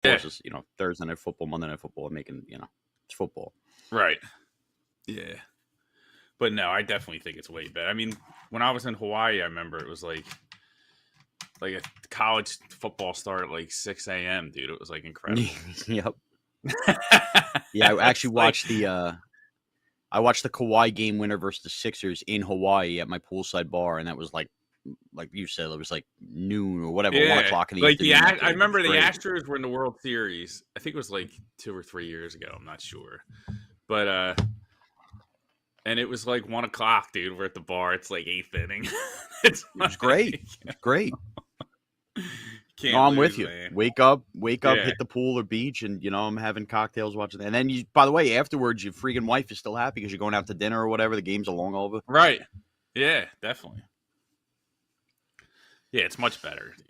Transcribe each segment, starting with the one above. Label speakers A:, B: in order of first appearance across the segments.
A: course, it's, Thursday night football, Monday night football, making, it's football.
B: Right. Yeah. But no, I definitely think it's way better. I mean, when I was in Hawaii, I remember it was like a college football start at like 6 a.m., dude. It was like incredible.
A: Yep. Yeah, I actually watched I watched the Kawhi game winner versus the Sixers in Hawaii at my poolside bar, and that was like you said, it was like noon or whatever, 1 o'clock in the afternoon.
B: I remember the Astros were in the World Series. I think it was like 2 or 3 years ago. I'm not sure, but and it was like 1 o'clock, dude. We're at the bar. It's like 8th inning.
A: It was great. It's great. I'm with you.
B: Man.
A: Wake up, hit the pool or beach, and I'm having cocktails watching. And then by the way, afterwards, your freaking wife is still happy because you're going out to dinner or whatever. The game's along over.
B: Right. Yeah, definitely. Yeah, it's much better, dude.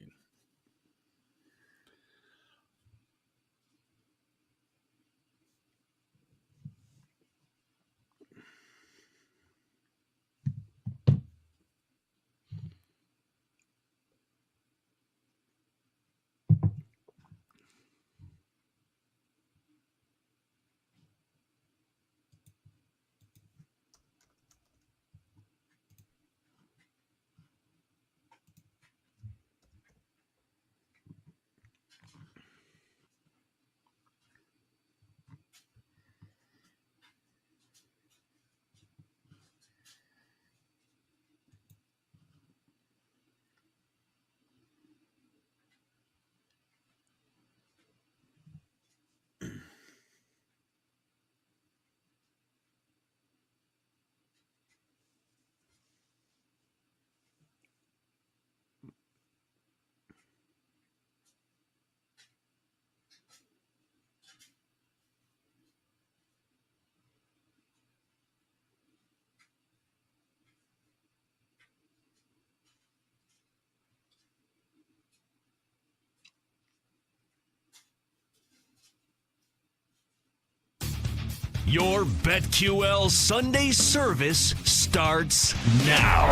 C: Your BetQL Sunday service starts now.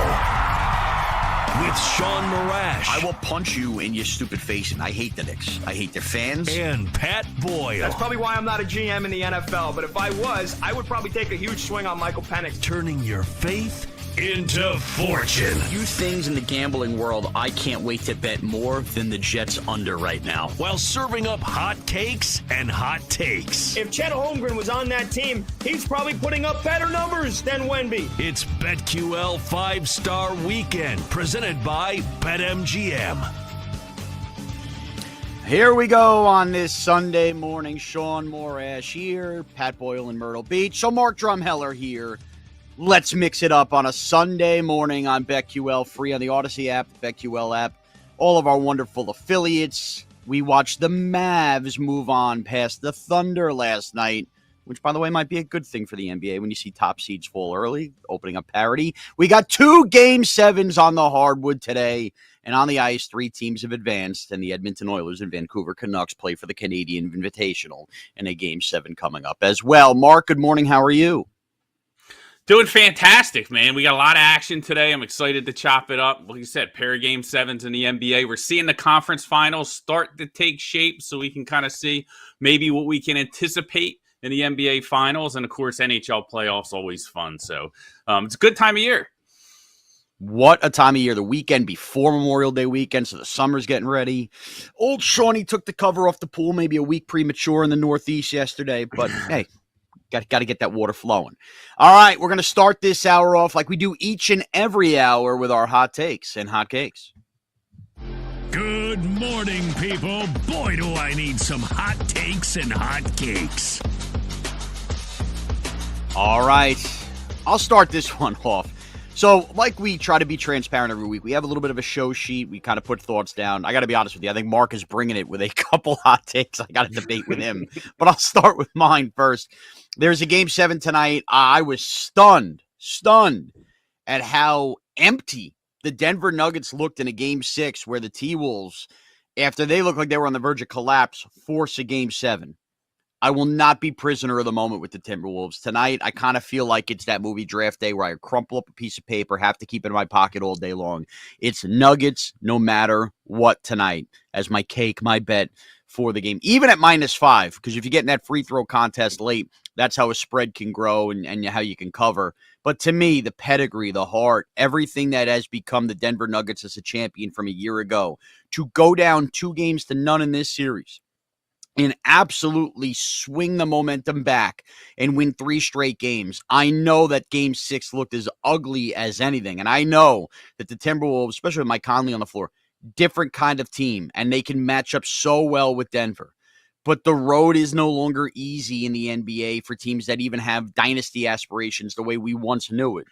C: With Sean Marash.
A: I will punch you in your stupid face, and I hate the Knicks. I hate their fans.
C: And Pat Boyle.
D: That's probably why I'm not a GM in the NFL, but if I was, I would probably take a huge swing on Michael Penix.
C: Turning your faith into fortune.
A: Few things in the gambling world I can't wait to bet more than the Jets under right now.
C: While serving up hot cakes and hot takes.
D: If Chet Holmgren was on that team, he's probably putting up better numbers than Wemby.
C: It's BetQL 5-Star Weekend, presented by BetMGM.
A: Here we go on this Sunday morning. Sean Morash here, Pat Boyle in Myrtle Beach. So Mark Drumheller here. Let's mix it up on a Sunday morning on BetQL, free on the Odyssey app, BetQL app. All of our wonderful affiliates. We watched the Mavs move on past the Thunder last night, which, by the way, might be a good thing for the NBA when you see top seeds fall early, opening up parity. We got 2 Game 7s on the hardwood today, and on the ice, 3 teams have advanced, and the Edmonton Oilers and Vancouver Canucks play for the Canadian Invitational in a Game 7 coming up as well. Mark, good morning. How are you?
B: Doing fantastic, man. We got a lot of action today. I'm excited to chop it up. Like you said, pair of Game 7s in the NBA. We're seeing the conference finals start to take shape so we can kind of see maybe what we can anticipate in the NBA finals. And, of course, NHL playoffs, always fun. So it's a good time of year.
A: What a time of year. The weekend before Memorial Day weekend, so the summer's getting ready. Old Shawnee took the cover off the pool maybe a week premature in the Northeast yesterday, but hey. Got to get that water flowing. All right, we're going to start this hour off like we do each and every hour with our hot takes and hot cakes.
C: Good morning, people. Boy, do I need some hot takes and hot cakes.
A: All right, I'll start this one off. So, like we try to be transparent every week, we have a little bit of a show sheet. We kind of put thoughts down. I got to be honest with you. I think Mark is bringing it with a couple hot takes. I got to debate with him. But I'll start with mine first. There's a Game 7 tonight. I was stunned at how empty the Denver Nuggets looked in a Game 6 where the T-Wolves, after they looked like they were on the verge of collapse, force a Game 7. I will not be prisoner of the moment with the Timberwolves. Tonight, I kind of feel like it's that movie Draft Day where I crumple up a piece of paper, have to keep it in my pocket all day long. It's Nuggets no matter what tonight as my cake, my bet for the game, even at -5, because if you get in that free throw contest late, that's how a spread can grow and how you can cover. But to me, the pedigree, the heart, everything that has become the Denver Nuggets as a champion from a year ago, to go down 2-0 in this series and absolutely swing the momentum back and win 3 straight games. I know that game 6 looked as ugly as anything. And I know that the Timberwolves, especially with Mike Conley on the floor, different kind of team, and they can match up so well with Denver. But the road is no longer easy in the NBA for teams that even have dynasty aspirations the way we once knew it.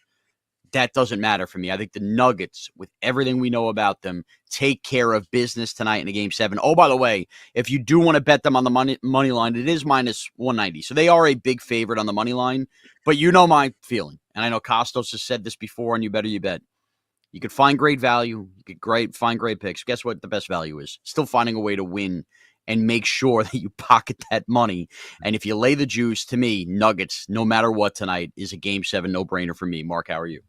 A: That doesn't matter for me. I think the Nuggets, with everything we know about them, take care of business tonight in a Game 7. Oh, by the way, if you do want to bet them on the money line, it is -190. So they are a big favorite on the money line. But you know my feeling. And I know Costos has said this before, and you better you bet. You could find great value. You could find great picks. Guess what the best value is? Still finding a way to win and make sure that you pocket that money. And if you lay the juice, to me, Nuggets, no matter what tonight, is a Game 7 no-brainer for me. Mark, how are you?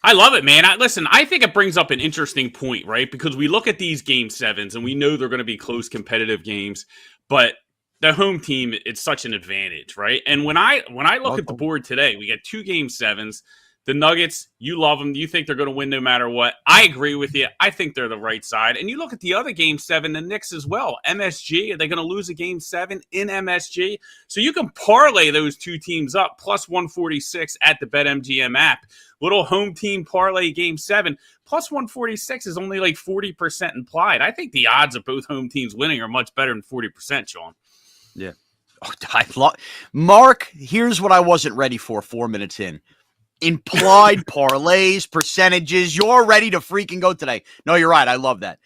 B: I love it, man. Listen, I think it brings up an interesting point, right? Because we look at these Game 7s and we know they're going to be close competitive games, but the home team, it's such an advantage, right? And when I look at the board today, we got 2 Game 7s. The Nuggets, you love them. You think they're going to win no matter what. I agree with you. I think they're the right side. And you look at the other Game 7, the Knicks as well. MSG, are they going to lose a Game 7 in MSG? So you can parlay those 2 teams up, plus 146 at the BetMGM app. Little home team parlay Game 7, plus 146 is only like 40% implied. I think the odds of both home teams winning are much better than 40%, Sean.
A: Yeah. Mark, here's what I wasn't ready for 4 minutes in. Implied parlays, percentages. You're ready to freaking go today. No, you're right. I love that.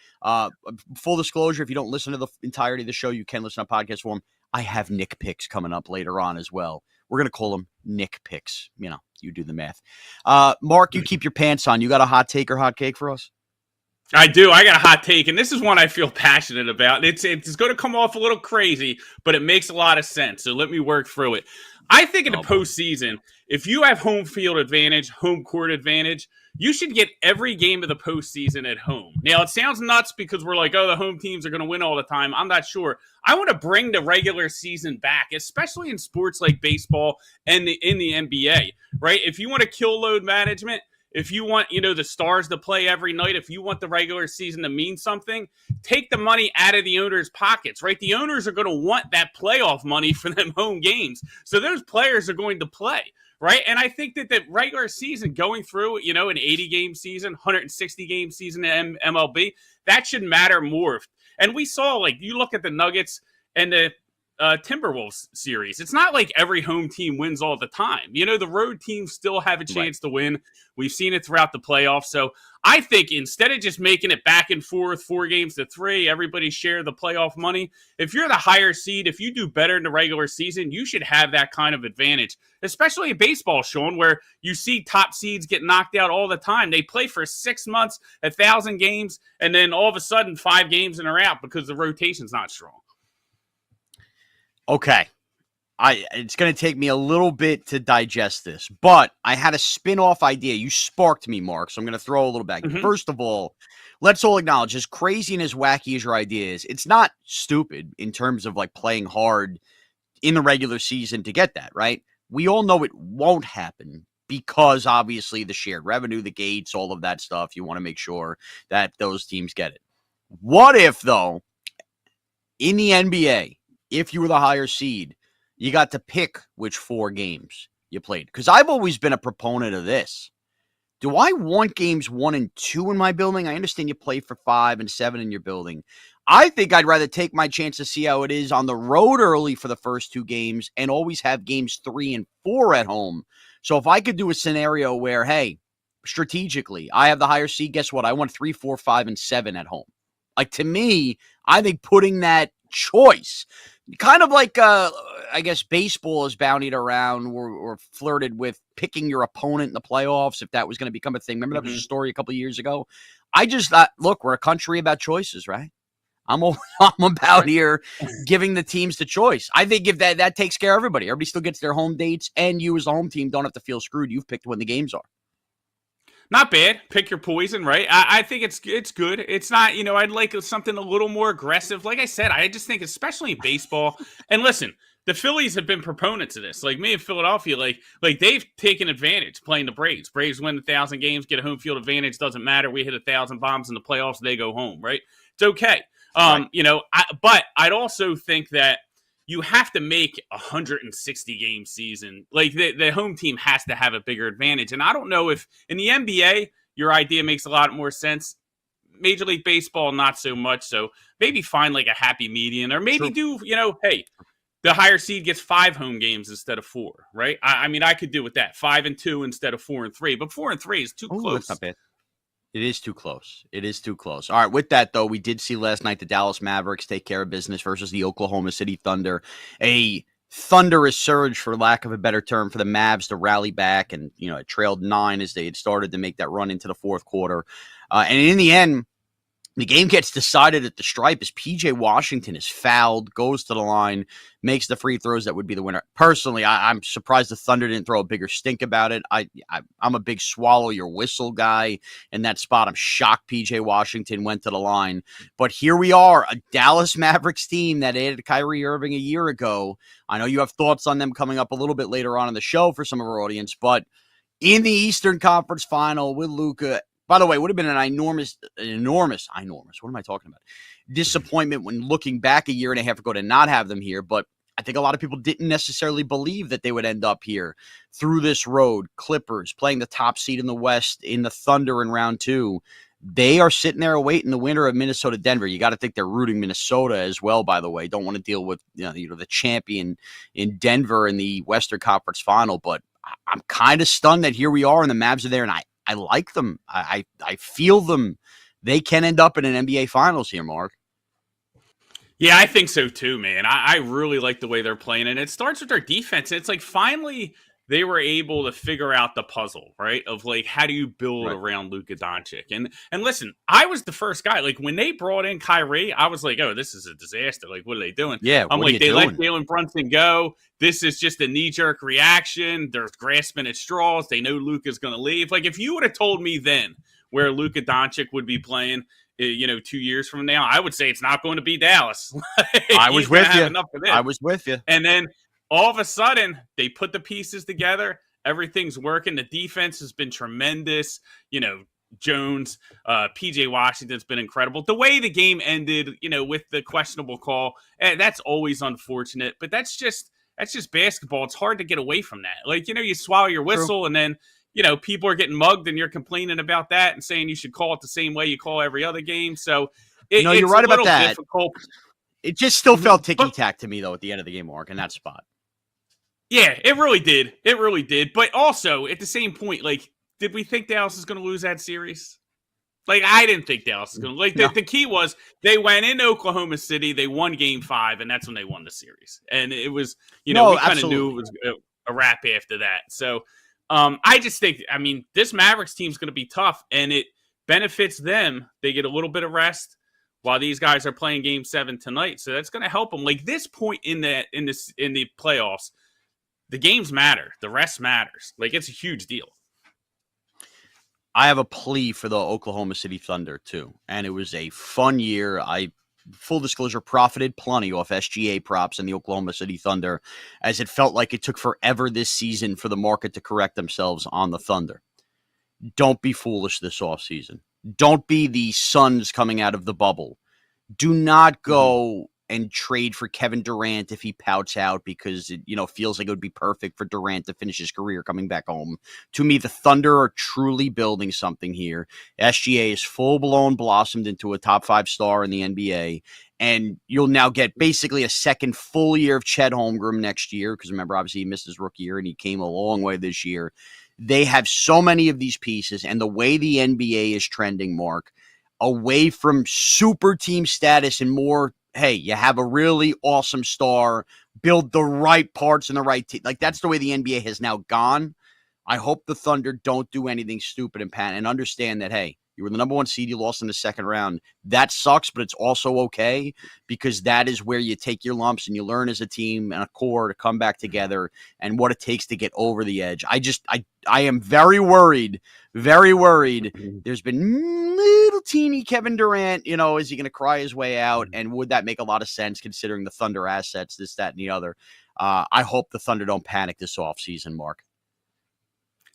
A: Full disclosure, if you don't listen to the entirety of the show, you can listen on podcast form. I have Nick picks coming up later on as well. We're going to call them Nick picks. You know, you do the math. Mark, you keep your pants on. You got a hot take or hot cake for us?
B: I do. I got a hot take, and this is one I feel passionate about. It's going to come off a little crazy, but it makes a lot of sense. So let me work through it. I think in the postseason, if you have home field advantage, home court advantage, you should get every game of the postseason at home. Now, it sounds nuts because we're like, oh, the home teams are going to win all the time. I'm not sure. I want to bring the regular season back, especially in sports like baseball and in the NBA, right? If you want to kill load management, if you want, the stars to play every night, if you want the regular season to mean something, take the money out of the owners' pockets, right? The owners are going to want that playoff money for them home games. So those players are going to play, right? And I think that the regular season going through, an 80-game season, 160-game season in MLB, that should matter more. And we saw, you look at the Nuggets and the Timberwolves series. It's not like every home team wins all the time. The road teams still have a chance to win. We've seen it throughout the playoffs. So I think instead of just making it back and forth, 4-3, everybody share the playoff money. If you're the higher seed, if you do better in the regular season, you should have that kind of advantage, especially in baseball, Sean, where you see top seeds get knocked out all the time. They play for 6 months, 1,000 games, and then all of a sudden 5 games and they're out because the rotation's not strong.
A: Okay. It's going to take me a little bit to digest this, but I had a spin-off idea. You sparked me, Mark, so I'm going to throw a little back. Mm-hmm. First of all, let's all acknowledge, as crazy and as wacky as your idea is, it's not stupid in terms of playing hard in the regular season to get that, right? We all know it won't happen because obviously the shared revenue, the gates, all of that stuff, you want to make sure that those teams get it. What if, though, in the NBA, if you were the higher seed, you got to pick which 4 games you played? Because I've always been a proponent of this. Do I want games 1 and 2 in my building? I understand you play for 5 and 7 in your building. I think I'd rather take my chance to see how it is on the road early for the first 2 games and always have games 3 and 4 at home. So if I could do a scenario where, hey, strategically, I have the higher seed, guess what? I want 3, 4, 5, and 7 at home. To me, I think putting that choice, kind of like, I guess baseball is bountied around or flirted with picking your opponent in the playoffs, if that was going to become a thing. Remember that was a story a couple of years ago? I just thought, look, we're a country about choices, right? I'm about here giving the teams the choice. I think if that takes care of everybody. Everybody still gets their home dates, and you as the home team don't have to feel screwed. You've picked when the games are.
B: Not bad. Pick your poison, right? I think it's good. It's not, I'd like something a little more aggressive. Like I said, I just think, especially in baseball. And listen, the Phillies have been proponents of this. Like me in Philadelphia, like they've taken advantage playing the Braves. Braves win 1,000 games, get a home field advantage. Doesn't matter. We hit 1,000 bombs in the playoffs. They go home, right? It's okay.
A: Right.
B: But I'd also think that you have to make a 160 game season. Like the home team has to have a bigger advantage. And I don't know if in the NBA, your idea makes a lot more sense. Major League Baseball, not so much. So maybe find like a happy median, or maybe hey, the higher seed gets 5 home games instead of 4, right? I mean, I could do with that 5 and 2 instead of 4 and 3, but 4 and 3 is too close.
A: That's not bad. It is too close. It is too close. All right, with that, though, we did see last night the Dallas Mavericks take care of business versus the Oklahoma City Thunder. A thunderous surge, for lack of a better term, for the Mavs to rally back, and, it trailed 9 as they had started to make that run into the fourth quarter. And in the end, the game gets decided at the stripe as P.J. Washington is fouled, goes to the line, makes the free throws that would be the winner. Personally, I'm surprised the Thunder didn't throw a bigger stink about it. I'm a big swallow your whistle guy in that spot. I'm shocked P.J. Washington went to the line. But here we are, a Dallas Mavericks team that added Kyrie Irving a year ago. I know you have thoughts on them coming up a little bit later on in the show for some of our audience, but in the Eastern Conference Final with Luka. By the way, would have been an enormous, what am I talking about? Disappointment when looking back a year and a half ago to not have them here. But I think a lot of people didn't necessarily believe that they would end up here through this road. Clippers playing the top seed in the West in the Thunder in round 2. They are sitting there awaiting the winner of Minnesota-Denver. You got to think they're rooting Minnesota as well, by the way. Don't want to deal with the champion in Denver in the Western Conference Final. But I'm kind of stunned that here we are and the Mavs are there, and I like them. I feel them. They can end up in an NBA Finals here, Mark.
B: Yeah, I think so too, man. I really like the way they're playing, and it starts with their defense. It's like finally they were able to figure out the puzzle, right? Of like, how do you build around Luka Doncic? And listen, I was the first guy. Like when they brought in Kyrie, I was like, oh, this is a disaster. Like, what are they doing?
A: Yeah,
B: I'm like, they let Jalen Brunson go. This is just a knee-jerk reaction. They're grasping at straws. They know Luka's going to leave. Like, if you would have told me then where Luka Doncic would be playing, 2 years from now, I would say it's not going to be Dallas.
A: I was with you. I was with you.
B: And then all of a sudden, they put the pieces together. Everything's working. The defense has been tremendous. Jones, P.J. Washington's been incredible. The way the game ended, with the questionable call, that's always unfortunate. But that's just basketball. It's hard to get away from that. Like, you swallow your whistle. True. And then, people are getting mugged and you're complaining about that and saying you should call it the same way you call every other game. So
A: you're right about that.
B: Difficult.
A: It just still felt ticky-tack to me, though, at the end of the game, Mark, in that spot.
B: Yeah, it really did. It really did. But also, at the same point, like, did we think Dallas is going to lose that series? Like, I didn't think Dallas was going to. Like, the key was they went into Oklahoma City, they won Game 5, and that's when they won the series. And it was, we kind of knew it was a wrap after that. So, I just think, this Mavericks team is going to be tough, and it benefits them. They get a little bit of rest while these guys are playing Game 7 tonight. So that's going to help them. Like, this point in the playoffs, the games matter. The rest matters. Like, it's a huge deal.
A: I have a plea for the Oklahoma City Thunder, too. And it was a fun year. Full disclosure, profited plenty off SGA props and the Oklahoma City Thunder, as it felt like it took forever this season for the market to correct themselves on the Thunder. Don't be foolish this offseason. Don't be the Suns coming out of the bubble. Do not go and trade for Kevin Durant if he pouts out because it, feels like it would be perfect for Durant to finish his career coming back home. To me, the Thunder are truly building something here. SGA is full-blown blossomed into a top 5 star in the NBA, and you'll now get basically a second full year of Chet Holmgren next year because remember, obviously, he missed his rookie year, and he came a long way this year. They have so many of these pieces, and the way the NBA is trending, Mark, away from super team status and more, hey, you have a really awesome star, build the right parts and the right team. Like, that's the way the NBA has now gone. I hope the Thunder don't do anything stupid and understand that, hey, You were the number 1 seed. You lost in the second round. That sucks, but it's also okay because that is where you take your lumps and you learn as a team and a core to come back together and what it takes to get over the edge. I am very worried, very worried. There's been little teeny Kevin Durant, is he going to cry his way out? And would that make a lot of sense considering the Thunder assets, this, that, and the other? I hope the Thunder don't panic this offseason, Mark.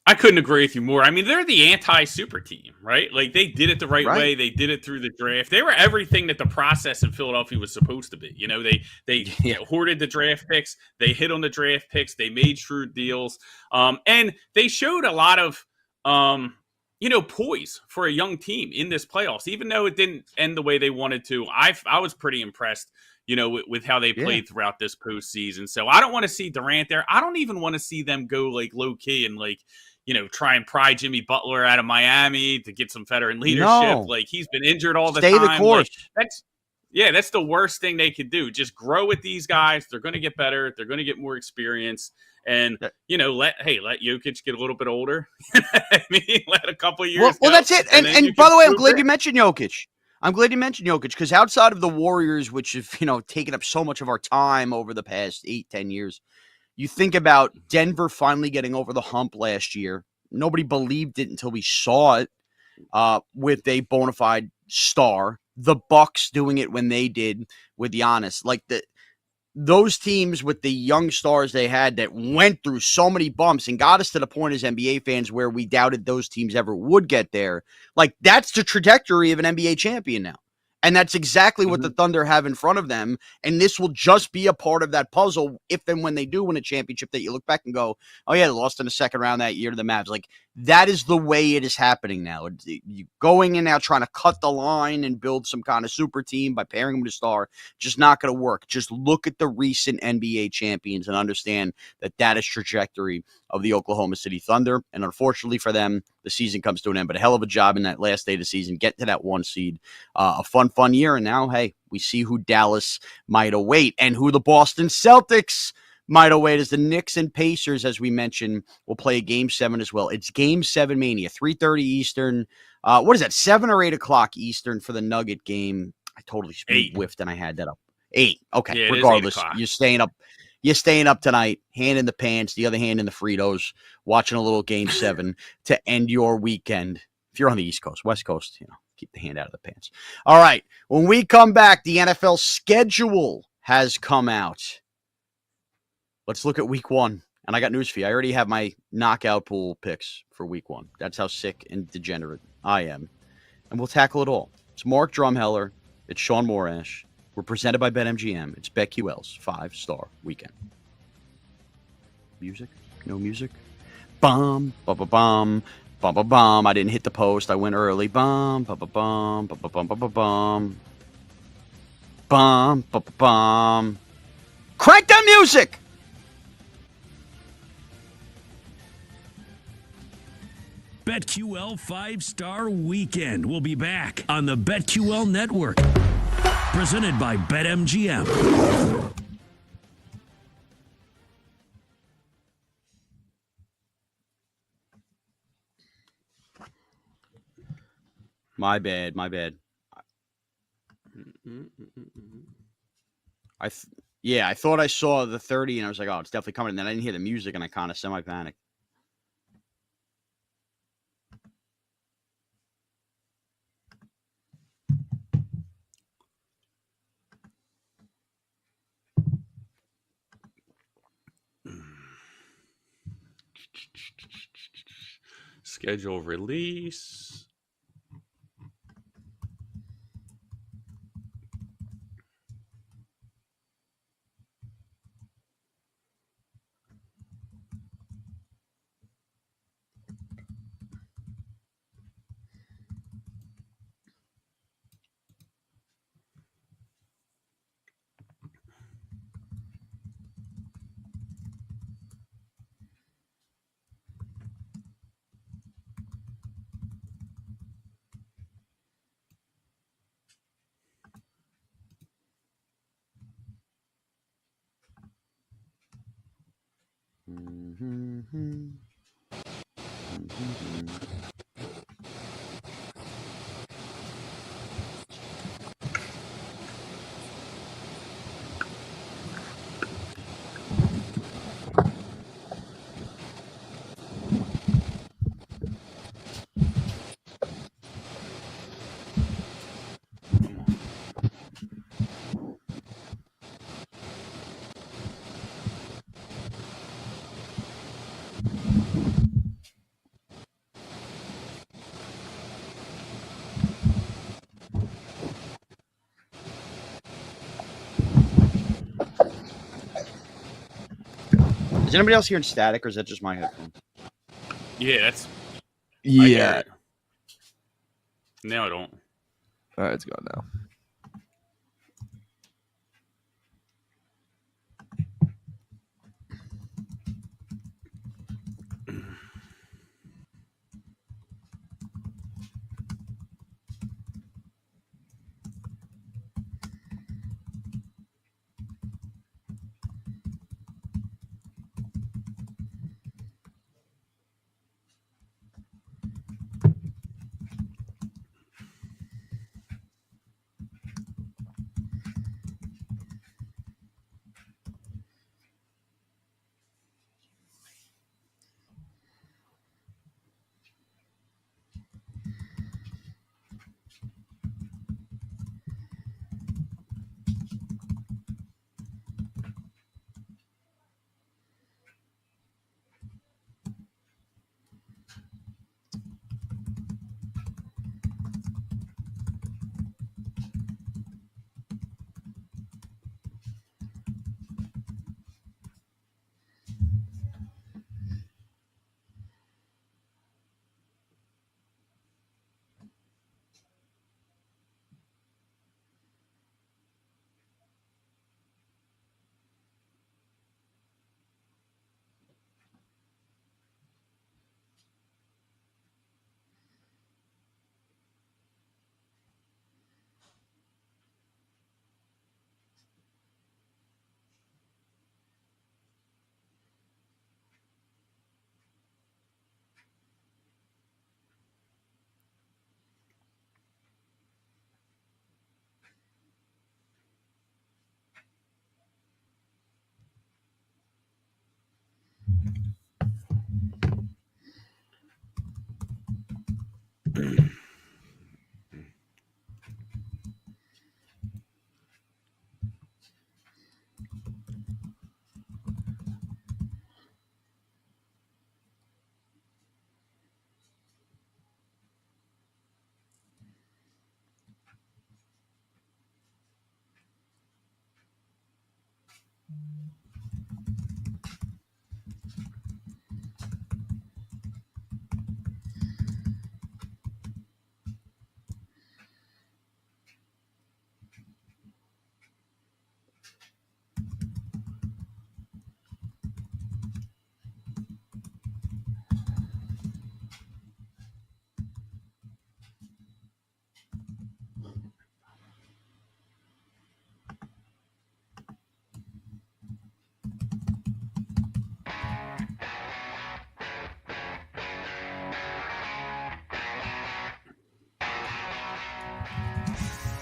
B: I couldn't agree with you more. I mean, they're the anti-super team, right? Like, they did it the right way. They did it through the draft. They were everything that the process in Philadelphia was supposed to be. They hoarded the draft picks. They hit on the draft picks. They made shrewd deals. And they showed a lot of, poise for a young team in this playoffs, even though it didn't end the way they wanted to. I was pretty impressed, with how they played throughout this postseason. So I don't want to see Durant there. I don't even want to see them go like low key and like, try and pry Jimmy Butler out of Miami to get some veteran leadership. No. Like, he's been injured all the time.
A: Stay the course.
B: Like, that's the worst thing they could do. Just grow with these guys. They're going to get better. They're going to get more experience. And, let Jokic get a little bit older. I mean, let a couple years
A: Well, that's it. And by the way, I'm glad you mentioned Jokic. Because outside of the Warriors, which have, taken up so much of our time over the past 8-10 years, you think about Denver finally getting over the hump last year. Nobody believed it until we saw it with a bona fide star. The Bucks doing it when they did with Giannis. Like, those teams with the young stars they had that went through so many bumps and got us to the point as NBA fans where we doubted those teams ever would get there. Like, that's the trajectory of an NBA champion now. And that's exactly what the Thunder have in front of them. And this will just be a part of that puzzle if and when they do win a championship that you look back and go, oh, yeah, they lost in the second round that year to the Mavs. Like, that is the way it is happening now. You going in now trying to cut the line and build some kind of super team by pairing them with a star, just not going to work. Just look at the recent NBA champions and understand that that is trajectory of the Oklahoma City Thunder. And unfortunately for them, the season comes to an end. But a hell of a job in that last day of the season, get to that 1 seed. A fun year. And now, hey, we see who Dallas might await and who the Boston Celtics might await as the Knicks and Pacers, as we mentioned, will play a Game 7 as well. It's Game 7 Mania, 3:30 Eastern. What is that, 7 or 8 o'clock Eastern for the Nugget game? I totally whiffed and I had that up. 8. Okay,
B: yeah,
A: regardless, you're staying up. You're staying up tonight, hand in the pants, the other hand in the Fritos, watching a little Game 7 to end your weekend. If you're on the East Coast, West Coast, keep the hand out of the pants. All right, when we come back, the NFL schedule has come out. Let's look at week 1. And I got news for you. I already have my knockout pool picks for week 1. That's how sick and degenerate I am. And we'll tackle it all. It's Mark Drumheller. It's Sean Morash. We're presented by BetMGM. It's BetQL's 5-star weekend. Music? No music? Bum, ba-ba-bum, bum-ba-bum. I didn't hit the post. I went early. Bum, ba-ba-bum, ba-ba-bum, ba-ba-bum. Bum, ba-ba-bum. Crank that music!
C: BetQL 5-star weekend will be back on the BetQL network. Presented by BetMGM.
A: My bad. I thought I saw the 30 and I was like, oh, it's definitely coming. And then I didn't hear the music and I kind of semi-panicked.
B: Schedule release.
A: Is anybody else hearing static, or is that just my headphone?
B: Yeah, that's.
E: Yeah.
B: No, I don't.
E: All right, it's gone now.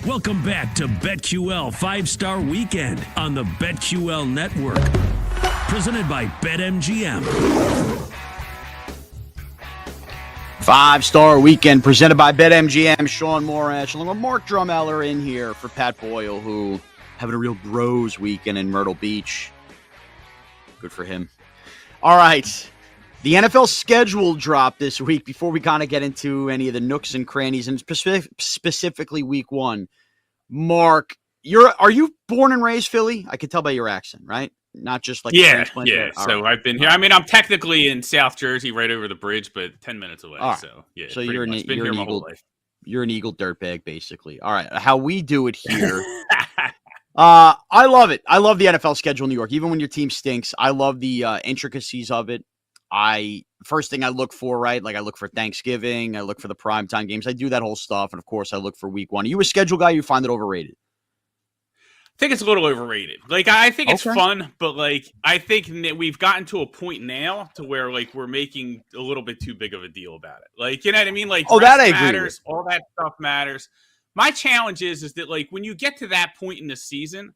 C: Welcome back to BetQL 5-Star Weekend on the BetQL Network. Presented by BetMGM.
A: 5-Star Weekend presented by BetMGM. Sean Morash along with Mark Drumheller in here for Pat Boyle, who having a real bros weekend in Myrtle Beach. Good for him. All right. The NFL schedule dropped this week before we kind of get into any of the nooks and crannies, and specifically week one. Mark, are you born and raised Philly? I can tell by your accent, right? Not just like
B: Yeah.
A: All
B: I've been here. I mean, I'm technically in South Jersey, right over the bridge, but 10 minutes away.
A: Right.
B: So yeah.
A: So you're an
B: Eagle.
A: You're an Eagle dirtbag, basically. All right. How we do it here. I love it. I love the NFL schedule in New York. Even when your team stinks, I love the intricacies of it. First thing I look for, right? Like I look for Thanksgiving, I look for the primetime games. I do that whole stuff. And of course I look for week one. Are you a schedule guy? You find it overrated?
B: I think it's a little overrated. Like, I think it's fun, but like, I think that we've gotten to a point now to where like we're making a little bit too big of a deal about it. Like, you know what I mean? Like,
A: that I agree
B: matters,
A: with.
B: all that stuff matters. My challenge is that like when you get to that point in the season,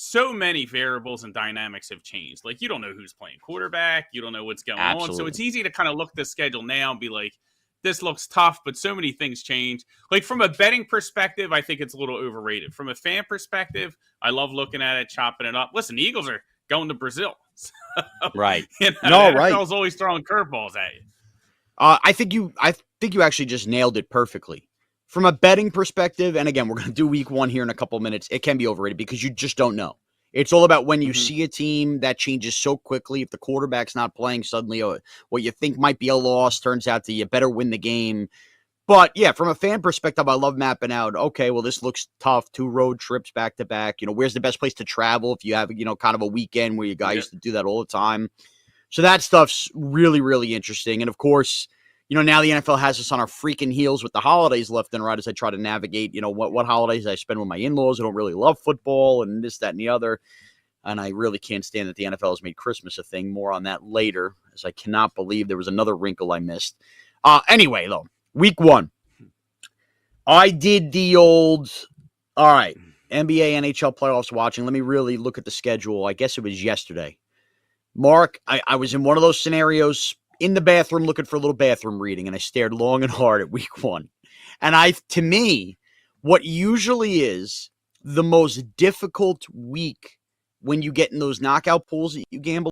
B: so many variables and dynamics have changed. Like, you don't know who's playing quarterback. You don't know what's going on. So it's easy to kind of look at the schedule now and be like, this looks tough, but so many things change. Like, from a betting perspective, I think it's a little overrated. From a fan perspective, I love looking at it, chopping it up. Listen, the Eagles are going to Brazil. So,
A: right.
B: You know, the NFL's always throwing curveballs at you.
A: I think you actually just nailed it perfectly. From a betting perspective, and again, we're going to do week one here in a couple of minutes, it can be overrated because you just don't know. It's all about when you
B: Mhm.
A: see a team that changes so quickly. If the quarterback's not playing, suddenly what you think might be a loss turns out to you better win the game. But yeah, from a fan perspective, I love mapping out, okay, well, this looks tough. 2 road trips back to back. Where's the best place to travel if you have, kind of a weekend where you guys
B: Yep.
A: used to do that all the time. So that stuff's really, really interesting. And of course, now the NFL has us on our freaking heels with the holidays left and right as I try to navigate, what holidays I spend with my in-laws who don't really love football and this, that, and the other. And I really can't stand that the NFL has made Christmas a thing. More on that later, as I cannot believe there was another wrinkle I missed. Anyway, though, week 1. I did the old, all right, NBA, NHL playoffs watching. Let me really look at the schedule. I guess it was yesterday. Mark, I was in one of those scenarios in the bathroom looking for a little bathroom reading, and I stared long and hard at week 1. And to me, what usually is the most difficult week when you get in those knockout pools that you gamble